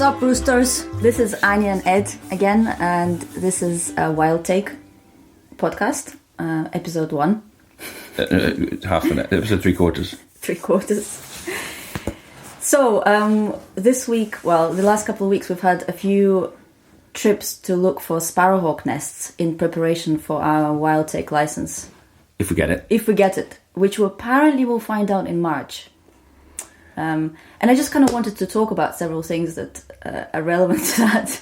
up, roosters? This is Anya and Ed again, and this is a Wild Take podcast, episode 1. Half an episode, 3/4. 3/4. So, this week, well, the last couple of weeks, we've had a few trips to look for sparrowhawk nests in preparation for our Wild Take license. If we get it. If we get it, which we apparently will find out in March. And I just kind of wanted to talk about several things that are relevant to that.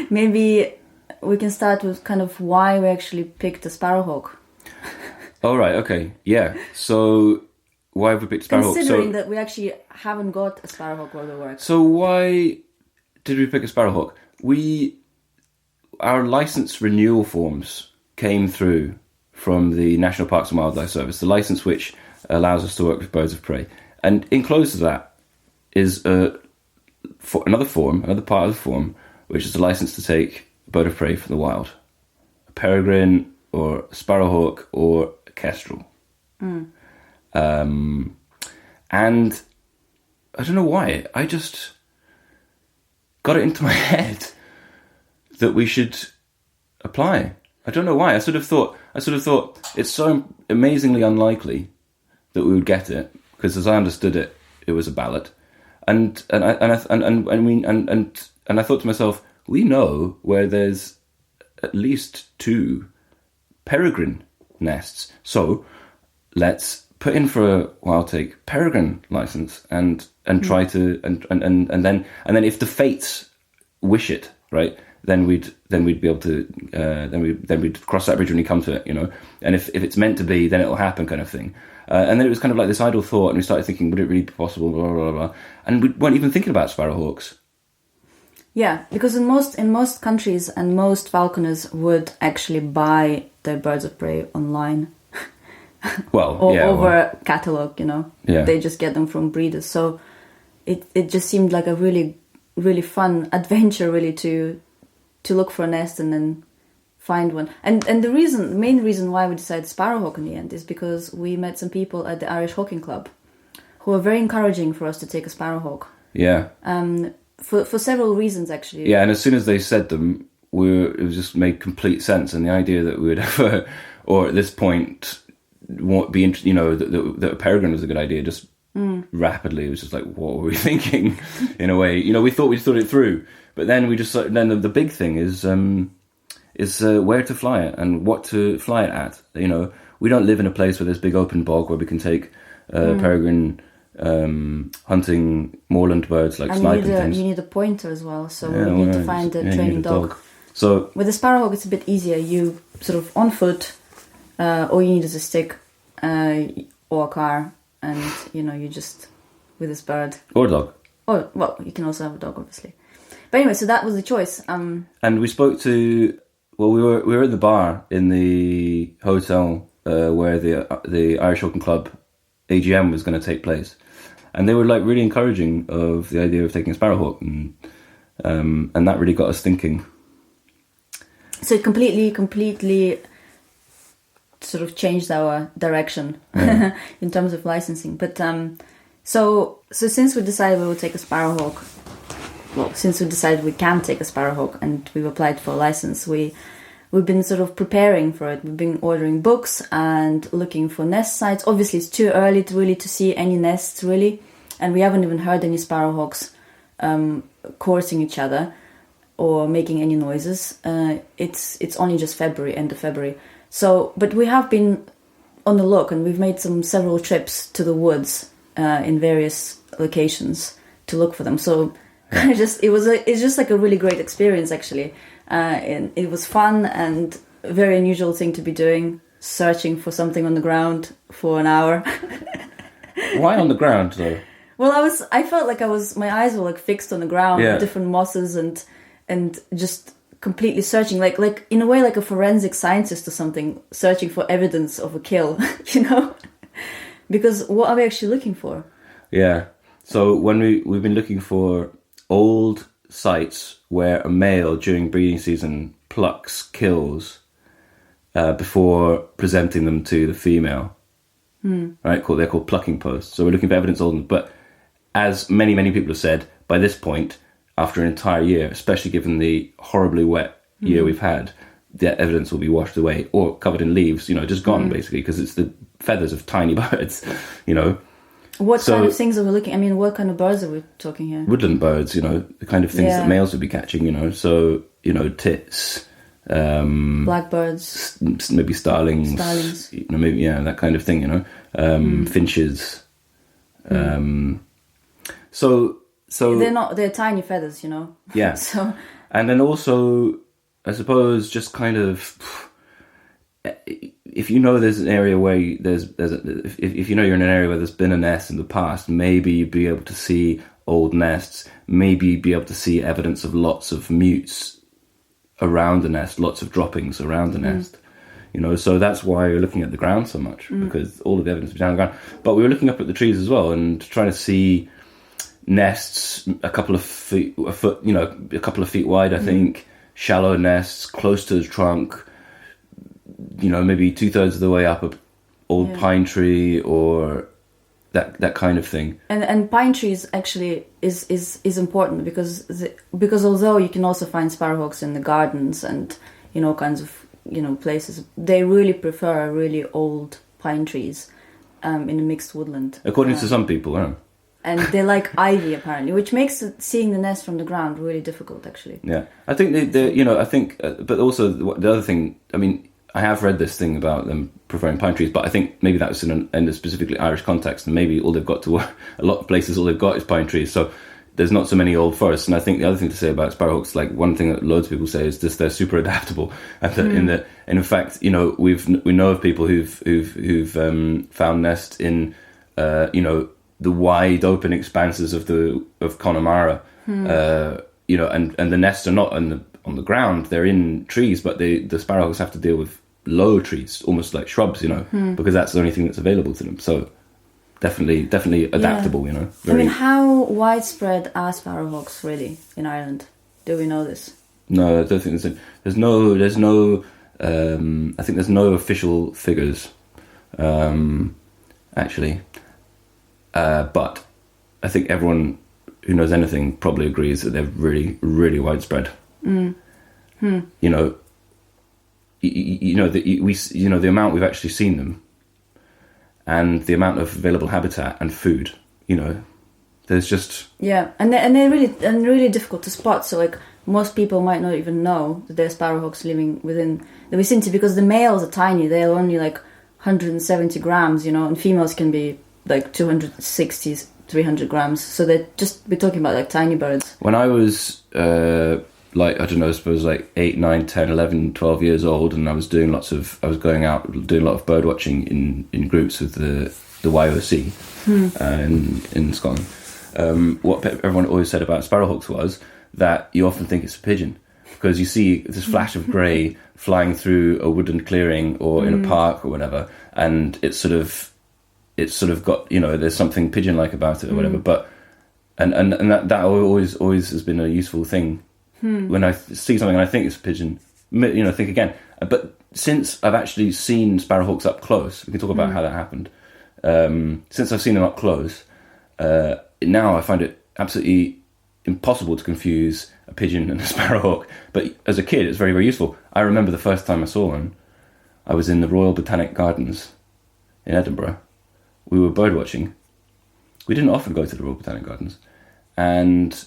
Maybe we can start with kind of why we actually picked a sparrowhawk. Oh, right, okay. Yeah. So, why have we picked sparrowhawk? Considering that we actually haven't got a sparrowhawk where we work. So, why did we pick a sparrowhawk? Our license renewal forms came through from the National Parks and Wildlife Service, the license which allows us to work with birds of prey. And enclosed to that is another part of the form, which is a license to take a bird of prey from the wild. A peregrine, or a sparrowhawk, or a kestrel. And I don't know why, I just got it into my head that we should apply. I don't know why. I sort of thought it's so amazingly unlikely that we would get it, because as I understood it, it was a ballot, and I thought to myself, we know where there's at least 2 peregrine nests, so let's put in for a Wild Take peregrine license and try to and then if the fates wish it, right, then we'd be able to then we'd cross that bridge when we come to it, you know. And if it's meant to be, then it'll happen, kind of thing. And then it was kind of like this idle thought, and we started thinking, would it really be possible? Blah blah blah. And we weren't even thinking about sparrowhawks. Yeah, because in most countries and most falconers would actually buy their birds of prey online. Well, over a catalogue, you know. Yeah. They just get them from breeders. So it just seemed like a really, really fun adventure, really, to look for a nest and then find one. And the main reason why we decided sparrowhawk in the end is because we met some people at the Irish Hawking Club who were very encouraging for us to take a sparrowhawk. Yeah. For several reasons, actually. Yeah, and as soon as they said them, it was just made complete sense. And the idea that we would ever, or at this point, won't be that a peregrine was a good idea, just rapidly, it was just like, what were we thinking? In a way, we thought it through, but then the big thing is where to fly it and what to fly it at. We don't live in a place where there's big open bog where we can take peregrine hunting moorland birds like snipe and things. You need a pointer as well, so we need to find a training dog. So with the sparrowhawk, it's a bit easier. You sort of on foot. All you need is a stick or a car, and you just with this bird or a dog. Or well, you can also have a dog, obviously. But anyway, so that was the choice. And we spoke to. Well, we were in the bar in the hotel where the Irish Hawking Club AGM was going to take place, and they were like really encouraging of the idea of taking a sparrowhawk, and that really got us thinking. So it completely sort of changed our direction in terms of licensing. But so since we decided we would take a sparrowhawk, since we decided we can take a sparrowhawk and we've applied for a license, we've been sort of preparing for it. We've been ordering books and looking for nest sites. Obviously, it's too early to see any nests, really, and we haven't even heard any sparrowhawks coursing each other or making any noises. It's only just end of February. So, but we have been on the look, and we've made several trips to the woods in various locations to look for them. So, it's just like a really great experience, actually. And it was fun and a very unusual thing to be doing, searching for something on the ground for an hour. Why on the ground, though? Well, I felt like my eyes were like fixed on the ground, with different mosses and just completely searching, like in a way, like a forensic scientist or something, searching for evidence of a kill, because what are we actually looking for? Yeah. So when we've been looking for old sites where a male during breeding season kills before presenting them to the female. Right? They're called plucking posts. So we're looking for evidence old, but as many people have said, by this point, after an entire year, especially given the horribly wet year we've had, the evidence will be washed away or covered in leaves, just gone basically, because it's the feathers of tiny birds, What kind of things are we looking? I mean, what kind of birds are we talking here? Woodland birds, the kind of things that males would be catching, so, tits, blackbirds, maybe starlings, maybe, that kind of thing, finches. So they're tiny feathers, Yeah. So, and then also, I suppose, just kind of, if there's an area where if you're in an area where there's been a nest in the past, maybe you'd be able to see old nests, maybe you'd be able to see evidence of lots of mutes around the nest, lots of droppings around the nest. So that's why we're looking at the ground so much, because all of the evidence is down the ground. But we were looking up at the trees as well and trying to see nests a couple of feet wide, I think, shallow nests close to the trunk, maybe 2/3 of the way up a old pine tree or that kind of thing. And pine trees actually is important because although you can also find sparrowhawks in the gardens and kinds of places, they really prefer really old pine trees in a mixed woodland. According to some people, yeah. And they like ivy apparently, which makes seeing the nest from the ground really difficult, actually. Yeah, I think but also the other thing. I mean, I have read this thing about them preferring pine trees, but I think maybe that was in a specifically Irish context, and maybe all they've got a lot of places, all they've got is pine trees. So there's not so many old forests. And I think the other thing to say about sparrowhawks, like one thing that loads of people say is just they're super adaptable, and in fact, we know of people who've found nests in the wide open expanses of Connemara, and the nests are not on the ground; they're in trees. But the sparrowhawks have to deal with low trees, almost like shrubs, because that's the only thing that's available to them. So definitely adaptable, I mean, how widespread are sparrowhawks really in Ireland? Do we know this? No, I don't think there's no. I think there's no official figures, actually. But I think everyone who knows anything probably agrees that they're really, really widespread. The amount we've actually seen them, and the amount of available habitat and food. There's just and they're really difficult to spot. So like most people might not even know that there's sparrowhawks living within the vicinity because the males are tiny. They're only like 170 grams, and females can be like 260, 300 grams. So we're talking about like tiny birds. When I was I suppose like 8, 9, 10, 11, 12 years old, and I was going out doing a lot of bird watching in groups with the YOC in Scotland. What everyone always said about sparrowhawks was that you often think it's a pigeon because you see this flash of grey flying through a woodland clearing or in a park or whatever, and it's sort of got there's something pigeon-like about it or whatever. But and that always has been a useful thing. When I see something and I think it's a pigeon, think again. But since I've actually seen sparrowhawks up close, we can talk about how that happened. Since I've seen them up close, now I find it absolutely impossible to confuse a pigeon and a sparrowhawk. But as a kid, it's very, very useful. I remember the first time I saw one, I was in the Royal Botanic Gardens in Edinburgh. We were bird watching. We didn't often go to the Royal Botanic Gardens. And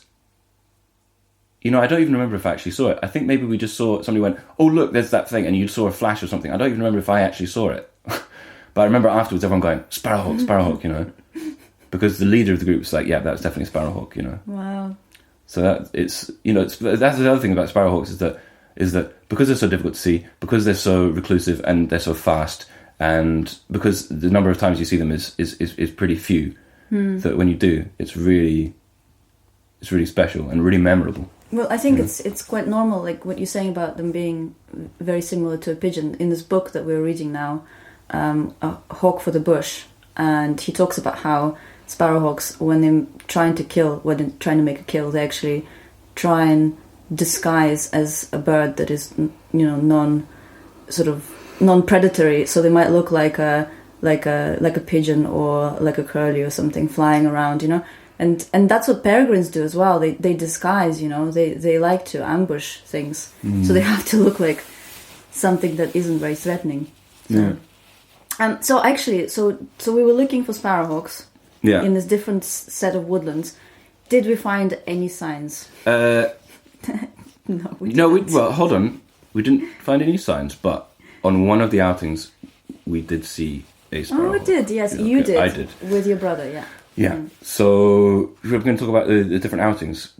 I don't even remember if I actually saw it. I think maybe we just saw somebody went, "Oh look, there's that thing," and you saw a flash or something. I don't even remember if I actually saw it. But I remember afterwards everyone going, "Sparrowhawk, sparrowhawk," because the leader of the group was like, "Yeah, that's definitely a sparrowhawk," Wow. So that that's the other thing about sparrowhawks is that because they're so difficult to see, because they're so reclusive and they're so fast, and because the number of times you see them is pretty few, that when you do, it's really special and really memorable. Well, I think it's quite normal, like what you're saying about them being very similar to a pigeon. In this book that we're reading now, A Hawk for the Bush, and he talks about how sparrowhawks, when they're trying to make a kill, they actually try and disguise as a bird that is, non-predatory. So they might look like a pigeon or like a curlew or something flying around, And that's what peregrines do as well. They disguise, you know. They like to ambush things, so they have to look like something that isn't very threatening. So, Yeah. So actually, so we were looking for sparrowhawks. Yeah. In this different set of woodlands. Did we find any signs? No, we didn't. well, hold on. We didn't find any signs, but on one of the outings, we did see a sparrowhawk. Oh, we did. Yes, Okay, you did. I did. With your brother, yeah. Yeah. So we're going to talk about the different outings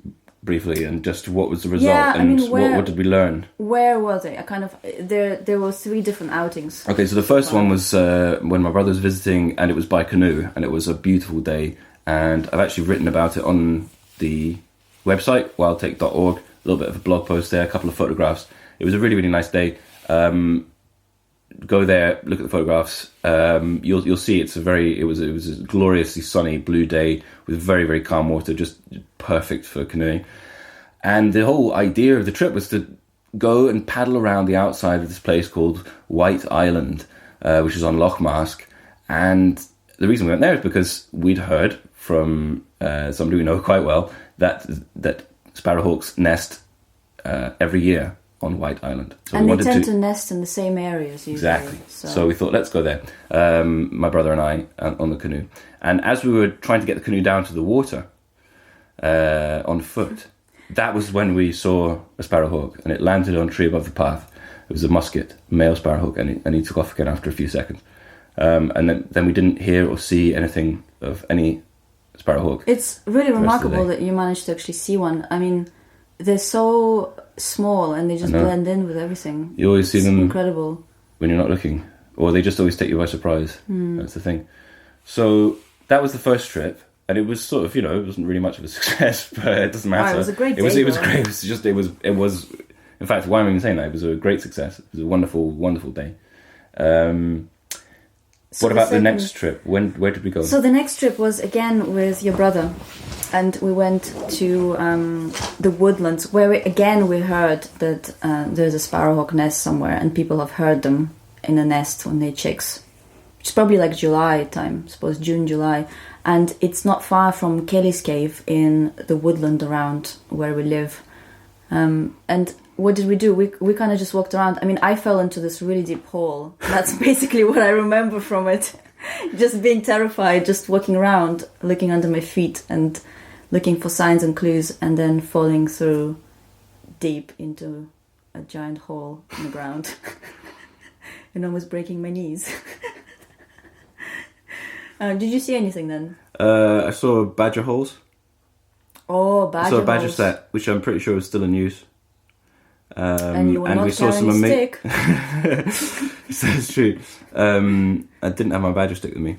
briefly, and just what was the result, Yeah, I and mean, what did we learn. Where was it? I kind of there were 3 different outings. Okay, so the first one was when my brother was visiting, and it was by canoe, and it was a beautiful day, and I've actually written about it on the website, wildtake.org, a little bit of a blog post there, a couple of photographs. It was a really, really nice day. Go there, look at the photographs. You'll see it was a gloriously sunny blue day with very, very calm water, just perfect for canoeing. And the whole idea of the trip was to go and paddle around the outside of this place called White Island, which is on Loch Mask. And the reason we went there is because we'd heard from somebody we know quite well that sparrowhawks nest every year on White Island. So and we they tend to nest in the same areas usually. Exactly. So we thought, let's go there. My brother and I on the canoe. And as we were trying to get the canoe down to the water on foot, that was when we saw a sparrowhawk, and it landed on a tree above the path. It was a musket, male sparrowhawk, and he took off again after a few seconds. And then we didn't hear or see anything of any sparrowhawk. It's really remarkable that you managed to actually see one. I mean, they're so small and they just blend in with everything. You always see them incredible when you're not looking, or they just always take you by surprise. That's the thing. So that was the first trip, and it was sort of, it wasn't really much of a success, but it doesn't matter. It was a great day. It was great. It was. In fact, why am I even saying that? It was a great success. It was a wonderful, wonderful day. What about the next trip? Where did we go? So the next trip was again with your brother, and we went to the woodlands where we heard that there's a sparrowhawk nest somewhere, and people have heard them in a nest when they're chicks. It's probably like July time, I suppose June, July, and it's not far from Kelly's Cave in the woodland around where we live. And what did we do? We kind of just walked around. I mean, I fell into this really deep hole. That's basically what I remember from it. Just being terrified, just walking around, looking under my feet and looking for signs and clues, and then falling through deep into a giant hole in the ground and almost breaking my knees. Did you see anything then? I saw badger holes. Oh, badger holes. I saw a badger set, which I'm pretty sure is still in use. And you were not carrying a stick. That's true. I didn't have my badger stick with me.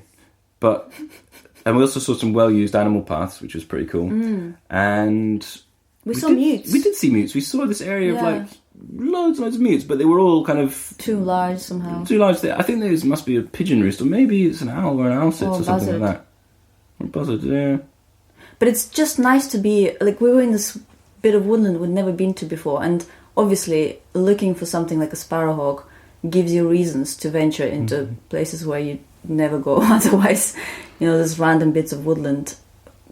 And we also saw some well-used animal paths, which was pretty cool. And we saw mutes. We did see mutes. We saw this area of loads and loads of mutes, but they were all kind of... too large somehow. Too large. I think there must be a pigeon roost, or maybe it's an owl or an owl sits or something like that. Or a buzzard, yeah. But it's just nice to be... Like, we were in this bit of woodland we'd never been to before, and obviously looking for something like a sparrowhawk gives you reasons to venture into places where you never go otherwise. There's random bits of woodland,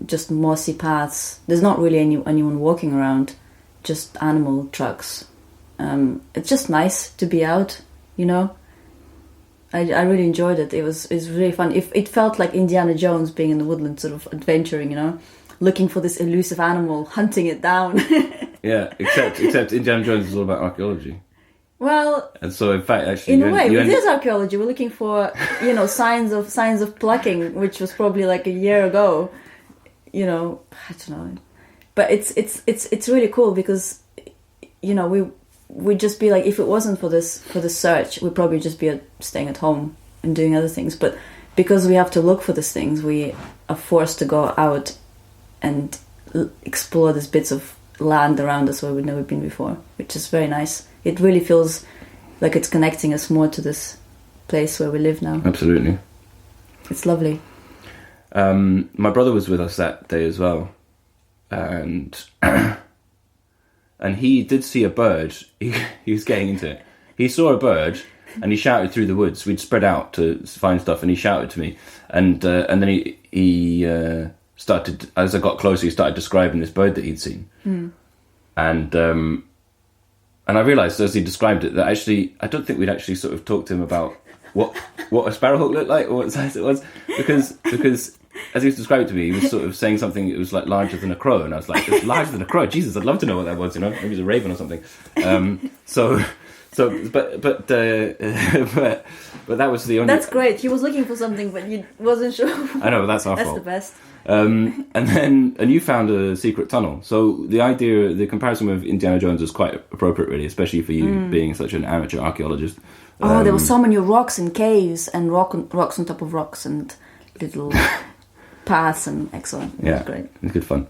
just mossy paths. There's not really anyone walking around, just animal tracks. It's just nice to be out, I really enjoyed it. It was really fun. It felt like Indiana Jones being in the woodland, sort of adventuring, looking for this elusive animal, hunting it down. Yeah, except Indiana Jones is all about archaeology. Well, and so in fact, actually, in a way, it is archaeology. We're looking for, signs of plucking, which was probably like a year ago. I don't know, but it's really cool because, we'd just be like, if it wasn't for this search, we'd probably just be staying at home and doing other things. But because we have to look for these things, we are forced to go out and explore these bits of land around us where we've never been before, which is very nice. It really feels like it's connecting us more to this place where we live now. Absolutely. It's lovely. My brother was with us that day as well, and he did see a bird. He was getting into it. He saw a bird and he shouted through the woods. We'd spread out to find stuff, and he shouted to me, and then he as I got closer, he started describing this bird that he'd seen. And I realised as he described it that actually, I don't think we'd actually sort of talked to him about what a sparrowhawk looked like or what size it was, because as he was describing it to me, he was sort of saying something that was like larger than a crow, and I was like, it's larger than a crow. Jesus, I'd love to know what that was. Maybe it's a raven or something. But that was the only. That's great. He was looking for something, but he wasn't sure. I know, but that's our That's fault. the best. And you found a secret tunnel. So the comparison with Indiana Jones is quite appropriate, really, especially for you being such an amateur archaeologist. There were so many rocks and caves and rocks on top of rocks and little paths and excellent. It was great. It was good fun.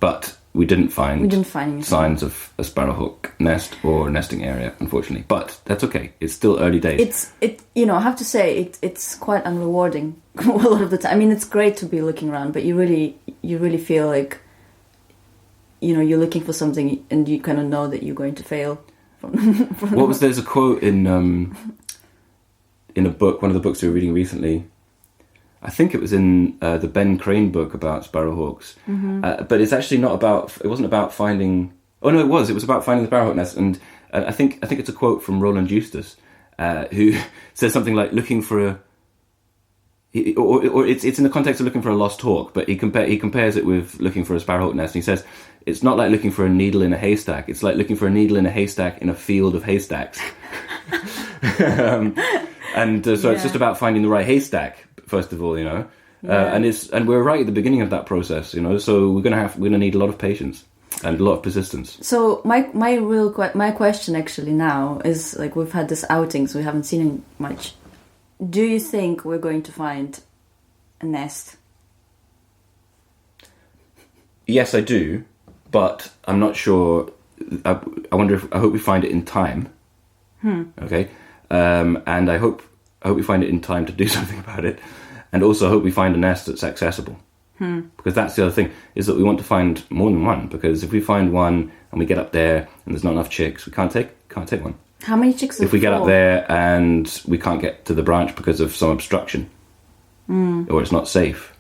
But we didn't find anything. signs of a sparrowhawk nest or nesting area, unfortunately. But that's okay. It's still early days. I have to say it's quite unrewarding a lot of the time. I mean, it's great to be looking around, but you really feel like you're looking for something and you kind of know that you're going to fail. There's a quote in a book, one of the books we were reading recently. I think it was in the Ben Crane book about sparrowhawks, but it's actually not about. It wasn't about finding. Oh no, it was. It was about finding the sparrowhawk nest, and I think it's a quote from Roland Eustace, who says something like looking for a. Or it's in the context of looking for a lost hawk, but he compares it with looking for a sparrowhawk nest. And he says it's not like looking for a needle in a haystack. It's like looking for a needle in a haystack in a field of haystacks. It's just about finding the right haystack first of all, and we're right at the beginning of that process, So we're gonna need a lot of patience and a lot of persistence. So my question actually now is, like, we've had this outing, so we haven't seen much. Do you think we're going to find a nest? Yes, I do, but I'm not sure. I hope we find it in time. Okay, and I hope we find it in time to do something about it, and also I hope we find a nest that's accessible. Because that's the other thing, is that we want to find more than one. Because if we find one and we get up there and there's not enough chicks, we can't take one. How many chicks? If we get up there and we can't get to the branch because of some obstruction, or it's not safe,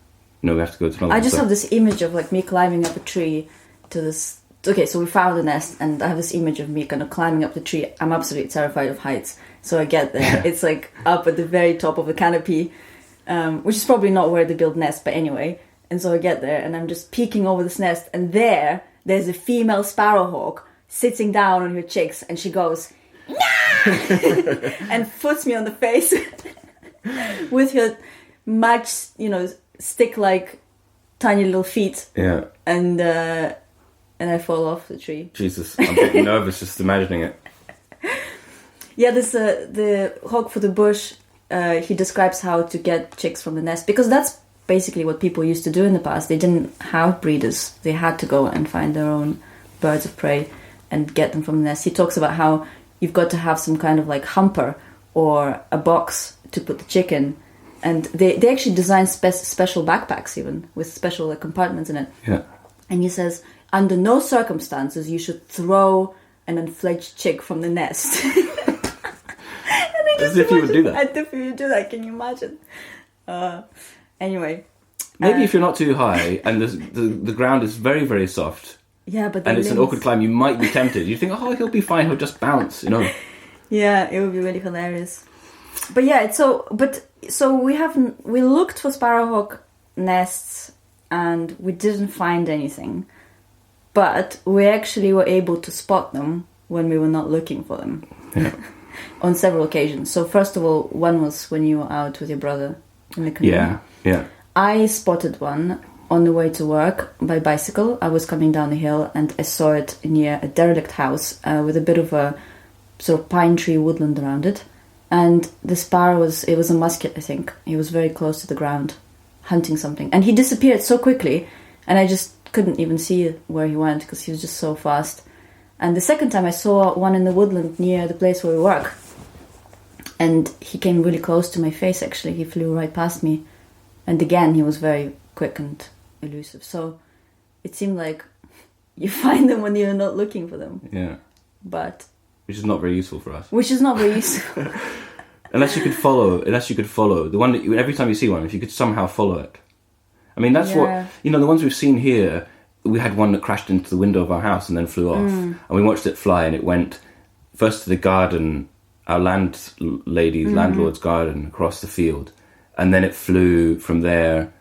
we have to go to another. I just have this image of like me climbing up a tree to this. Okay, so we found the nest, and I have this image of me kind of climbing up the tree. I'm absolutely terrified of heights, so I get there. It's like up at the very top of the canopy, which is probably not where they build nests, but anyway. And so I get there, and I'm just peeking over this nest, and there's a female sparrowhawk sitting down on her chicks, and she goes, "Nah!" and foots me on the face with her much, stick-like tiny little feet. Yeah. And I fall off the tree. Jesus, I'm getting nervous just imagining it. Yeah, this the hawk for the bush. He describes how to get chicks from the nest, because that's basically what people used to do in the past. They didn't have breeders; they had to go and find their own birds of prey and get them from the nest. He talks about how you've got to have some kind of like humper or a box to put the chick in, and they actually design special backpacks even with special compartments in it. Yeah. And he says, under no circumstances you should throw an unfledged chick from the nest. As if you would do that. As if you would do that, can you imagine? Anyway. Maybe if you're not too high and the ground is very, very soft. Yeah, but and it's an awkward climb, you might be tempted. You think, oh, he'll be fine, he'll just bounce, Yeah, it would be really hilarious. But yeah, so we looked for sparrowhawk nests and we didn't find anything. But we actually were able to spot them when we were not looking for them. Yeah. On several occasions. So first of all, one was when you were out with your brother in the canoe. Yeah. I spotted one on the way to work by bicycle. I was coming down the hill and I saw it near a derelict house with a bit of a sort of pine tree woodland around it. And the sparrow was a musket, I think. He was very close to the ground, hunting something. And he disappeared so quickly, and I just couldn't even see where he went because he was just so fast. And the second time I saw one in the woodland near the place where we work. And he came really close to my face, actually. He flew right past me. And again, he was very quick and elusive. So it seemed like you find them when you're not looking for them. Yeah. But... which is not very useful for us. Which is not very useful. Unless you could follow the one that every time you see one, if you could somehow follow it. I mean, that's Yeah. what, the ones we've seen here, we had one that crashed into the window of our house and then flew off. And we watched it fly, and it went first to the garden, our landlord's garden across the field. And then it flew from there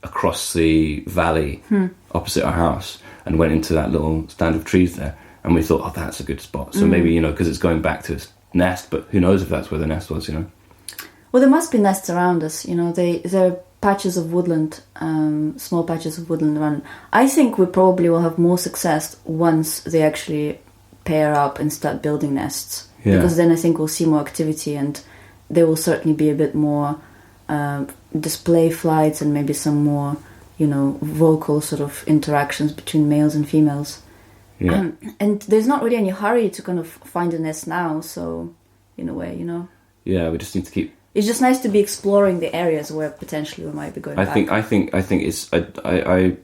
across the valley opposite our house and went into that little stand of trees there. And we thought, oh, that's a good spot. So maybe, because it's going back to its nest, but who knows if that's where the nest was, Well, there must be nests around us, there are patches of woodland, small patches of woodland around. I think we probably will have more success once they actually pair up and start building nests. Yeah. Because then I think we'll see more activity, and there will certainly be a bit more display flights and maybe some more, vocal sort of interactions between males and females. Yeah. And there's not really any hurry to kind of find a nest now, so in a way, Yeah, we just need to keep... It's just nice to be exploring the areas where potentially we might be going back. I think it's... I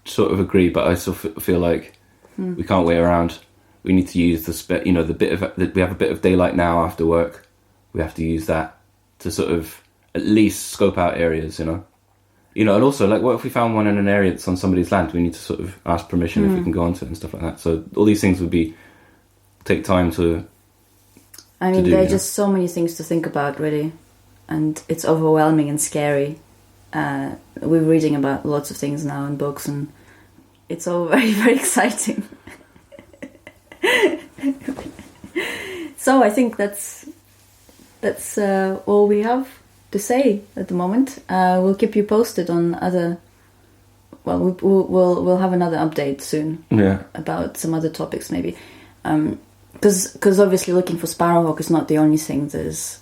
sort of agree, but I still feel like we can't wait around. We need to use the bit of... We have a bit of daylight now after work. We have to use that to sort of at least scope out areas, and also, like, what if we found one in an area that's on somebody's land? We need to sort of ask permission if we can go onto it and stuff like that. So all these things would take time to... I mean, there are just so many things to think about, really, and it's overwhelming and scary. We're reading about lots of things now in books, and it's all very, very exciting. So I think that's all we have to say at the moment. We'll keep you posted on other... Well, we'll have another update soon. Yeah. About some other topics, maybe. Because obviously looking for sparrowhawk is not the only thing that is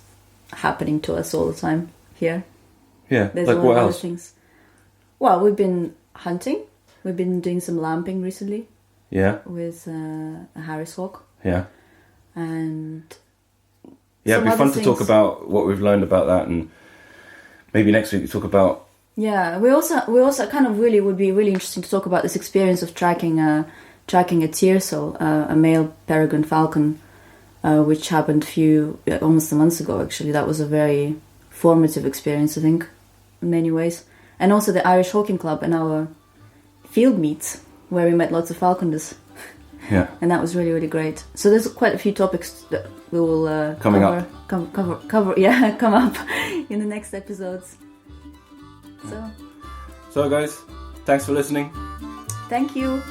happening to us all the time here. Yeah, There's like a lot what of else? other things. Well, we've been hunting. We've been doing some lamping recently. Yeah. With a Harris hawk. Yeah. And... Yeah, it'd be some fun other to talk things. about what we've learned about that, and maybe next week we talk about... Yeah, we also kind of really would be really interesting to talk about this experience of tracking a tearsel, a male peregrine falcon, which happened almost a month ago. Actually, that was a very formative experience, I think, in many ways. And also the Irish Hawking Club and our field meets where we met lots of falconers. Yeah. And that was really, really great. So there's quite a few topics that we will come up in the next episodes. So So guys, thanks for listening. thank you.